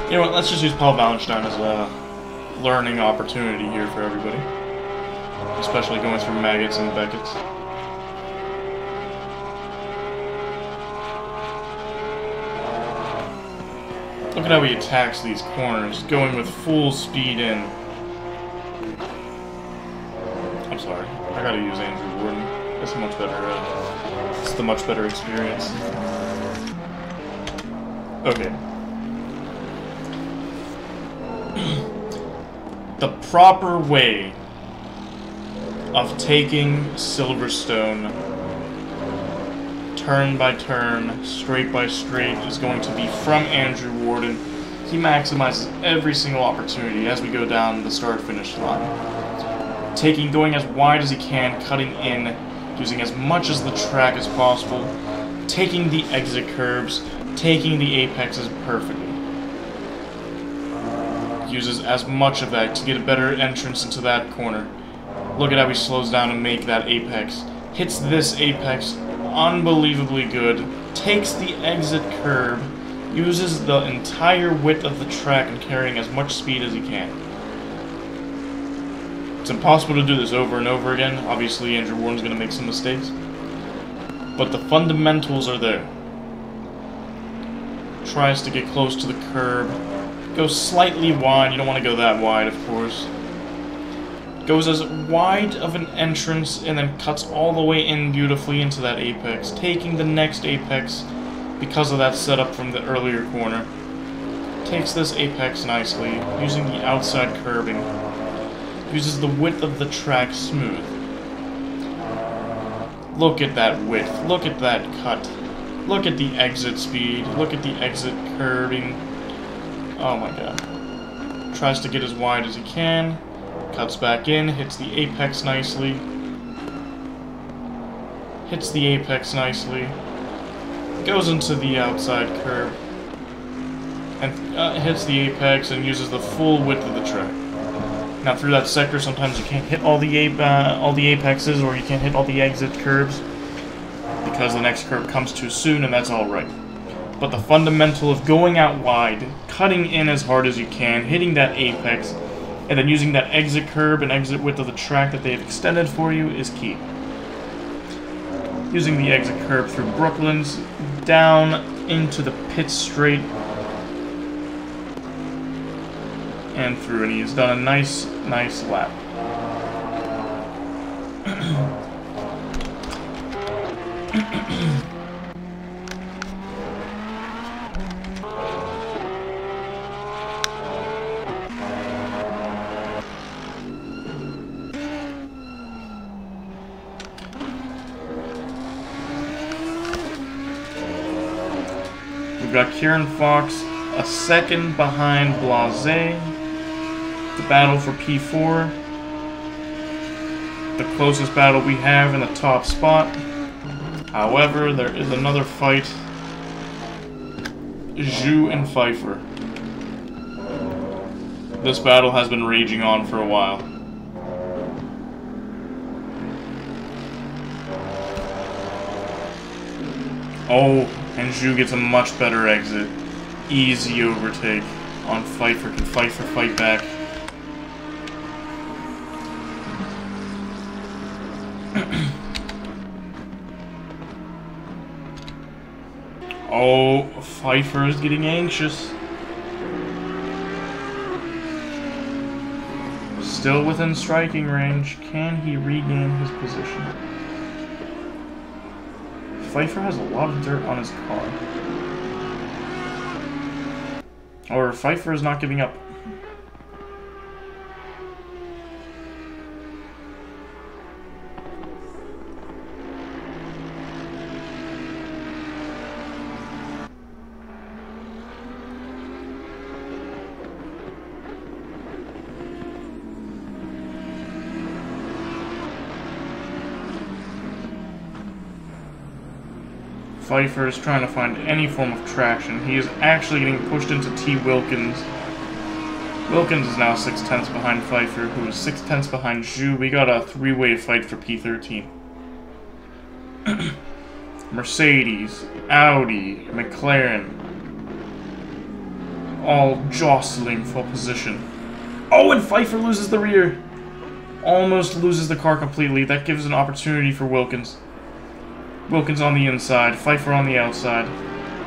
You know what, let's just use Paul Wallenstein as a learning opportunity here for everybody. Especially going through Maggots and Beckett's. Look at how he attacks these corners, going with full speed in. I'm sorry, I gotta use Andrew Warden. It's a much better, it's the much better experience. Okay. The proper way of taking Silverstone turn by turn, straight by straight, is going to be from Andrew Warden. He maximizes every single opportunity as we go down the start-finish line. Going as wide as he can, cutting in, using as much as the track as possible, taking the exit curbs, taking the apexes perfectly. Uses as much of that to get a better entrance into that corner. Look at how he slows down to make that apex. Hits this apex unbelievably good. Takes the exit curb. Uses the entire width of the track and carrying as much speed as he can. It's impossible to do this over and over again. Obviously, Andrew Warren's going to make some mistakes. But the fundamentals are there. Tries to get close to the curb. Goes slightly wide. You don't want to go that wide, of course. Goes as wide of an entrance and then cuts all the way in beautifully into that apex. Taking the next apex because of that setup from the earlier corner. Takes this apex nicely, using the outside curbing. Uses the width of the track smooth. Look at that width. Look at that cut. Look at the exit speed. Look at the exit curbing. Oh my god. Tries to get as wide as he can. Cuts back in. Hits the apex nicely. Hits the apex nicely. Goes into the outside curb. And hits the apex and uses the full width of the track. Now through that sector, sometimes you can't hit all the apexes, or you can't hit all the exit curbs because the next curb comes too soon, and that's alright. But the fundamental of going out wide, cutting in as hard as you can, hitting that apex, and then using that exit curb and exit width of the track that they've extended for you is key. Using the exit curb through Brooklands, down into the pit straight, and through, and he's done a nice lap. We've got Kieran Fox a second behind Blase. The battle for P4. The closest battle we have in the top spot. However, there is another fight. Zhu and Pfeiffer. This battle has been raging on for a while. Oh, and Zhu gets a much better exit. Easy overtake on Pfeiffer. Can Pfeiffer fight back? Oh, Pfeiffer is getting anxious. Still within striking range. Can he regain his position? Pfeiffer has a lot of dirt on his car. Or Pfeiffer is not giving up. Pfeiffer is trying to find any form of traction. He is actually getting pushed into T. Wilkins. Wilkins is now 6/10 behind Pfeiffer, who is 6/10 behind Zhu. We got a three-way fight for P13. Mercedes, Audi, McLaren, all jostling for position. Oh, and Pfeiffer loses the rear. Almost loses the car completely. That gives an opportunity for Wilkins. Wilkins on the inside, Pfeiffer on the outside.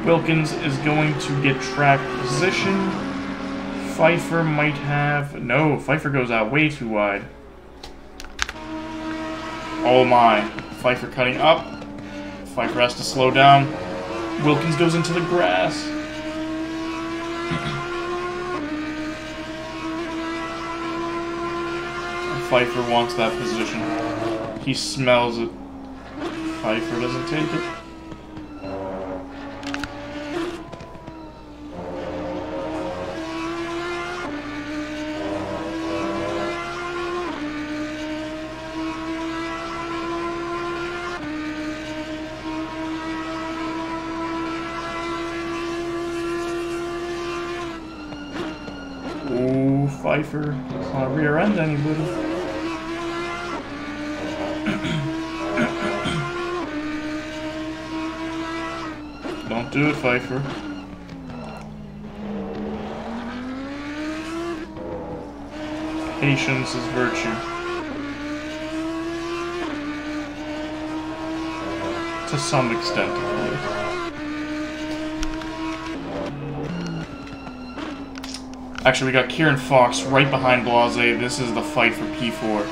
Wilkins is going to get track position. Pfeiffer might have... No, Pfeiffer goes out way too wide. Oh my. Pfeiffer cutting up. Pfeiffer has to slow down. Wilkins goes into the grass. Pfeiffer wants that position. He smells it. Pfeiffer doesn't take it. Ooh, Pfeiffer. It's not rear end anybody. Don't do it, Pfeiffer. Patience is virtue. To some extent, at least. Actually, we got Kieran Fox right behind Blase. This is the fight for P4.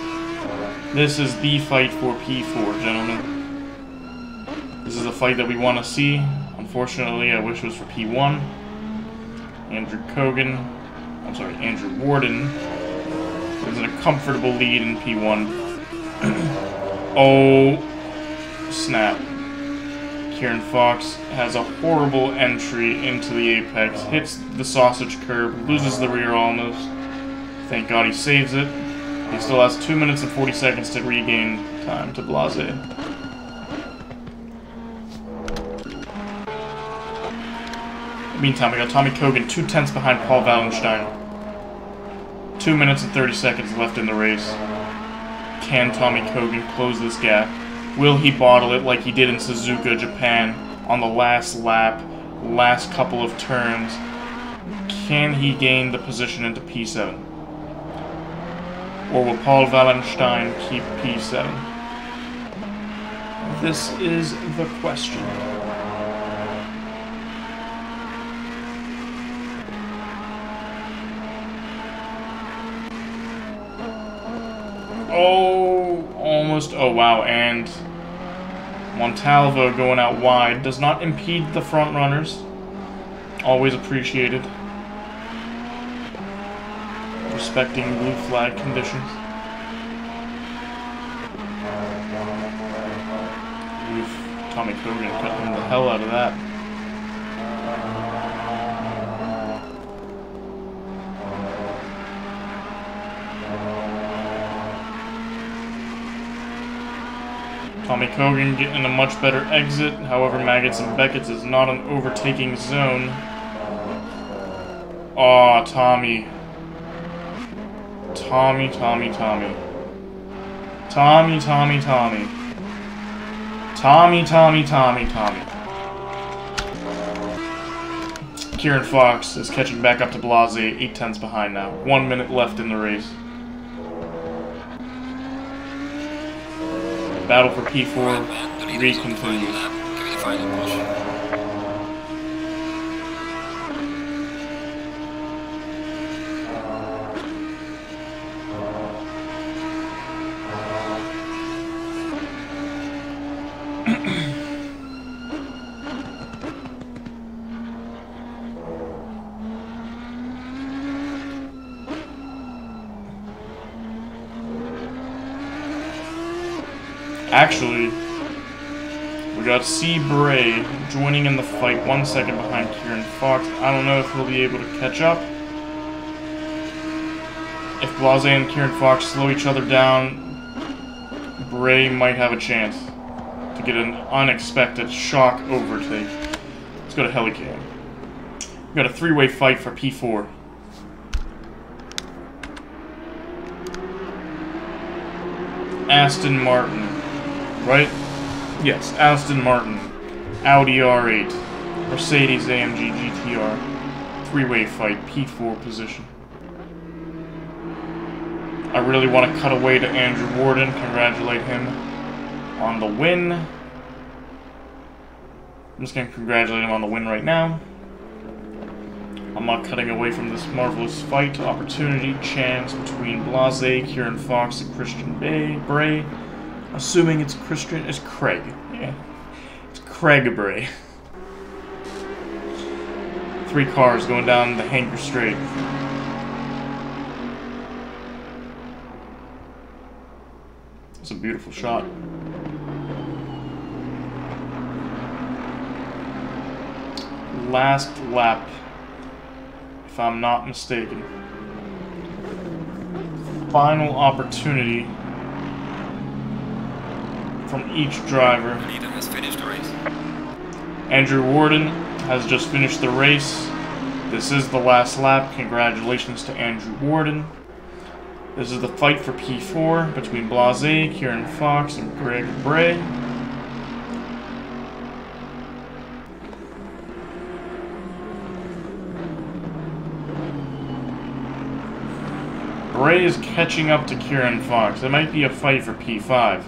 This is the fight for P4, gentlemen. This is a fight that we want to see. Unfortunately, I wish it was for P1. Andrew Warden is in a comfortable lead in P1. Oh, snap. Kieran Fox has a horrible entry into the apex, hits the sausage curb, loses the rear almost. Thank God he saves it. He still has 2 minutes and 40 seconds to regain time to Blase. Meantime, we got Tommy Kogan 2/10 behind Paul Wallenstein. 2 minutes and 30 seconds left in the race. Can Tommy Kogan close this gap? Will he bottle it like he did in Suzuka, Japan, on the last lap, last couple of turns? Can he gain the position into P7? Or will Paul Wallenstein keep P7? This is the question. Oh, almost. Oh, wow. And Montalvo going out wide does not impede the front runners. Always appreciated. Respecting blue flag conditions. Oof, Tommy Kogan cutting the hell out of that. Tommy Kogan getting a much better exit, however Maggots and Beckett's is not an overtaking zone. Aw, Tommy. Tommy. Kieran Fox is catching back up to Blase, 8/10 behind now. 1 minute left in the race. Battle for P4 recontinues. Actually, we got C. Bray joining in the fight 1 second behind Kieran Fox. I don't know if he'll be able to catch up. If Blase and Kieran Fox slow each other down, Bray might have a chance to get an unexpected shock overtake. Let's go to Helicam. We got a three-way fight for P4. Aston Martin, right? Yes, Aston Martin, Audi R8, Mercedes AMG GTR, three-way fight, P4 position. I really want to cut away to Andrew Warden, congratulate him on the win. I'm just going to congratulate him on the win right now. I'm not cutting away from this marvelous fight, opportunity, chance between Blase, Kieran Fox, and Christian Bray. Assuming it's Craig. Yeah. It's Craig Bray. 3 cars going down the Hanker Straight. It's a beautiful shot. Last lap, if I'm not mistaken. Final opportunity from each driver. The leader has finished the race. Andrew Warden has just finished the race. This is the last lap. Congratulations to Andrew Warden. This is the fight for P4 between Blase, Kieran Fox, and Greg Bray. Bray is catching up to Kieran Fox. It might be a fight for P5.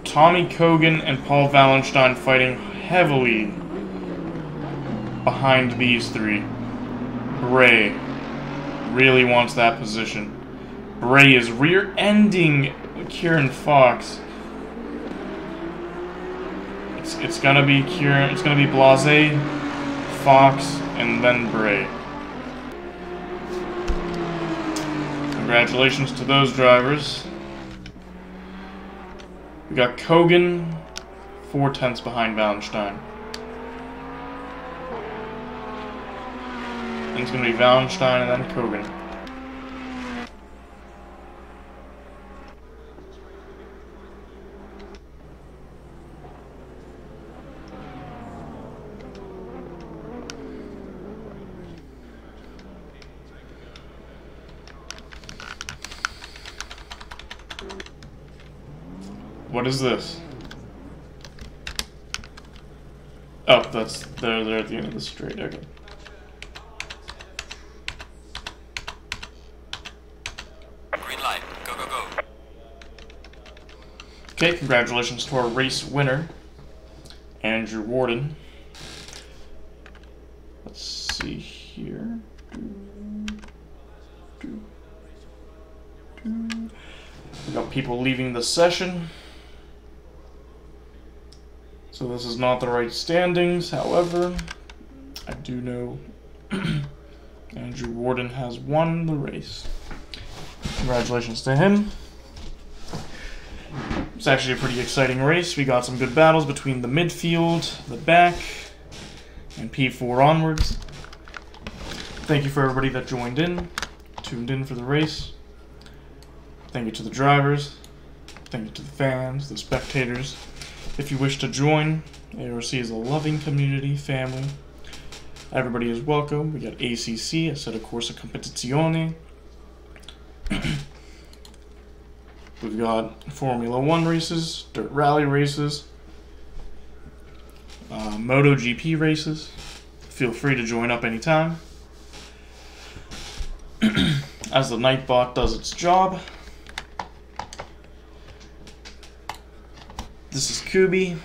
Tommy Kogan and Paul Wallenstein fighting heavily behind these three. Bray really wants that position. Bray is rear-ending Kieran Fox. It's gonna be it's gonna be Blase, Fox, and then Bray. Congratulations to those drivers. We got Kogan, 4/10 behind Wallenstein. And it's going to be Wallenstein and then Kogan. What is this? Oh, that's they're at the end of the straight. Okay. Green light. Go, go, go. Okay, congratulations to our race winner, Andrew Warden. Let's see here. We got people leaving the session. So this is not the right standings, however, I do know Andrew Warden has won the race. Congratulations to him. It's actually a pretty exciting race. We got some good battles between the midfield, the back, and P4 onwards. Thank you for everybody that joined in, tuned in for the race. Thank you to the drivers. Thank you to the fans, the spectators. If you wish to join, ARC is a loving community, family. Everybody is welcome. We got ACC, Assetto Corsa Competizione. We've got Formula 1 races, dirt rally races, MotoGP races. Feel free to join up anytime. As the Nightbot does its job. This is Kubi,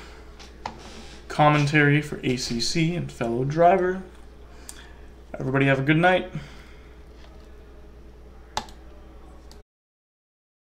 commentary for ACC and fellow driver. Everybody have a good night.